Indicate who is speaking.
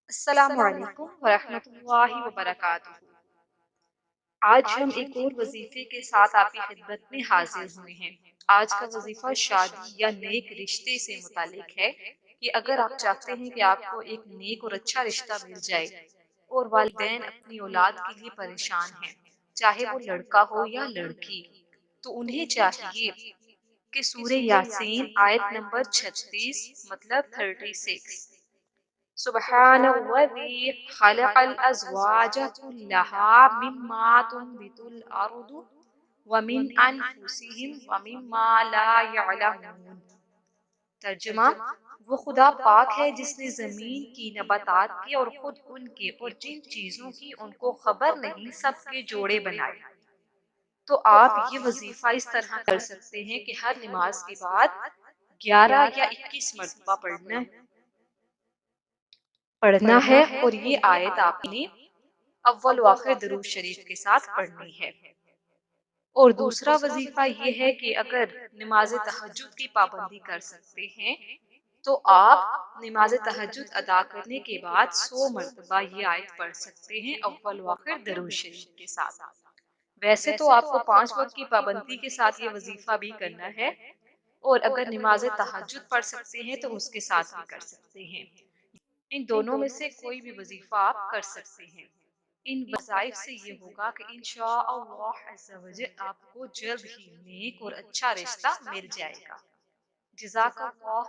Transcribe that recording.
Speaker 1: السلام علیکم ورحمۃ اللہ وبرکاتہ۔ آج ہم ایک اور وظیفے کے ساتھ آپ کی خدمت میں حاضر ہوئے ہیں۔ آج کا وظیفہ شادی یا نیک رشتے سے متعلق ہے کہ اگر آپ چاہتے ہیں کہ آپ کو ایک نیک اور اچھا رشتہ مل جائے اور والدین اپنی اولاد کے لیے پریشان ہیں، چاہے وہ لڑکا ہو یا لڑکی، تو انہیں چاہیے کہ سورہ یاسین آیت نمبر 36 مطلب 36، سبحان الذی خلق الازواج كلها مما تنبت الارض ومن انفسهم ومما لا يعلمون۔ ترجمہ، وہ خدا پاک ہے جس نے زمین کی نباتات کی اور خود ان کے اور جن چیزوں کی ان کو خبر نہیں سب کے جوڑے بنائے۔ تو آپ یہ وظیفہ اس طرح کر سکتے ہیں کہ ہر نماز کے بعد 11 یا 21 مرتبہ پڑھنا ہے اور یہ آیت آپ نے اول و آخر درود شریف کے ساتھ پڑھنی ہے۔ اور دوسرا وظیفہ یہ ہے کہ اگر نماز تہجد کی پابندی کر سکتے ہیں تو آپ نماز تہجد ادا کرنے کے بعد 100 مرتبہ یہ آیت پڑھ سکتے ہیں اول و آخر درود شریف کے ساتھ۔ ویسے تو آپ کو 5 وقت کی پابندی کے ساتھ یہ وظیفہ بھی کرنا ہے، اور اگر نماز تہجد پڑھ سکتے ہیں تو اس کے ساتھ بھی کر سکتے ہیں۔ ان دونوں میں سے کوئی بھی وظیفہ آپ کر سکتے ہیں۔ ان وظائف سے یہ ہوگا کہ انشاءاللہ عز و جل آپ کو جلد ہی نیک اور اچھا رشتہ مل جائے گا۔ جزاک اللہ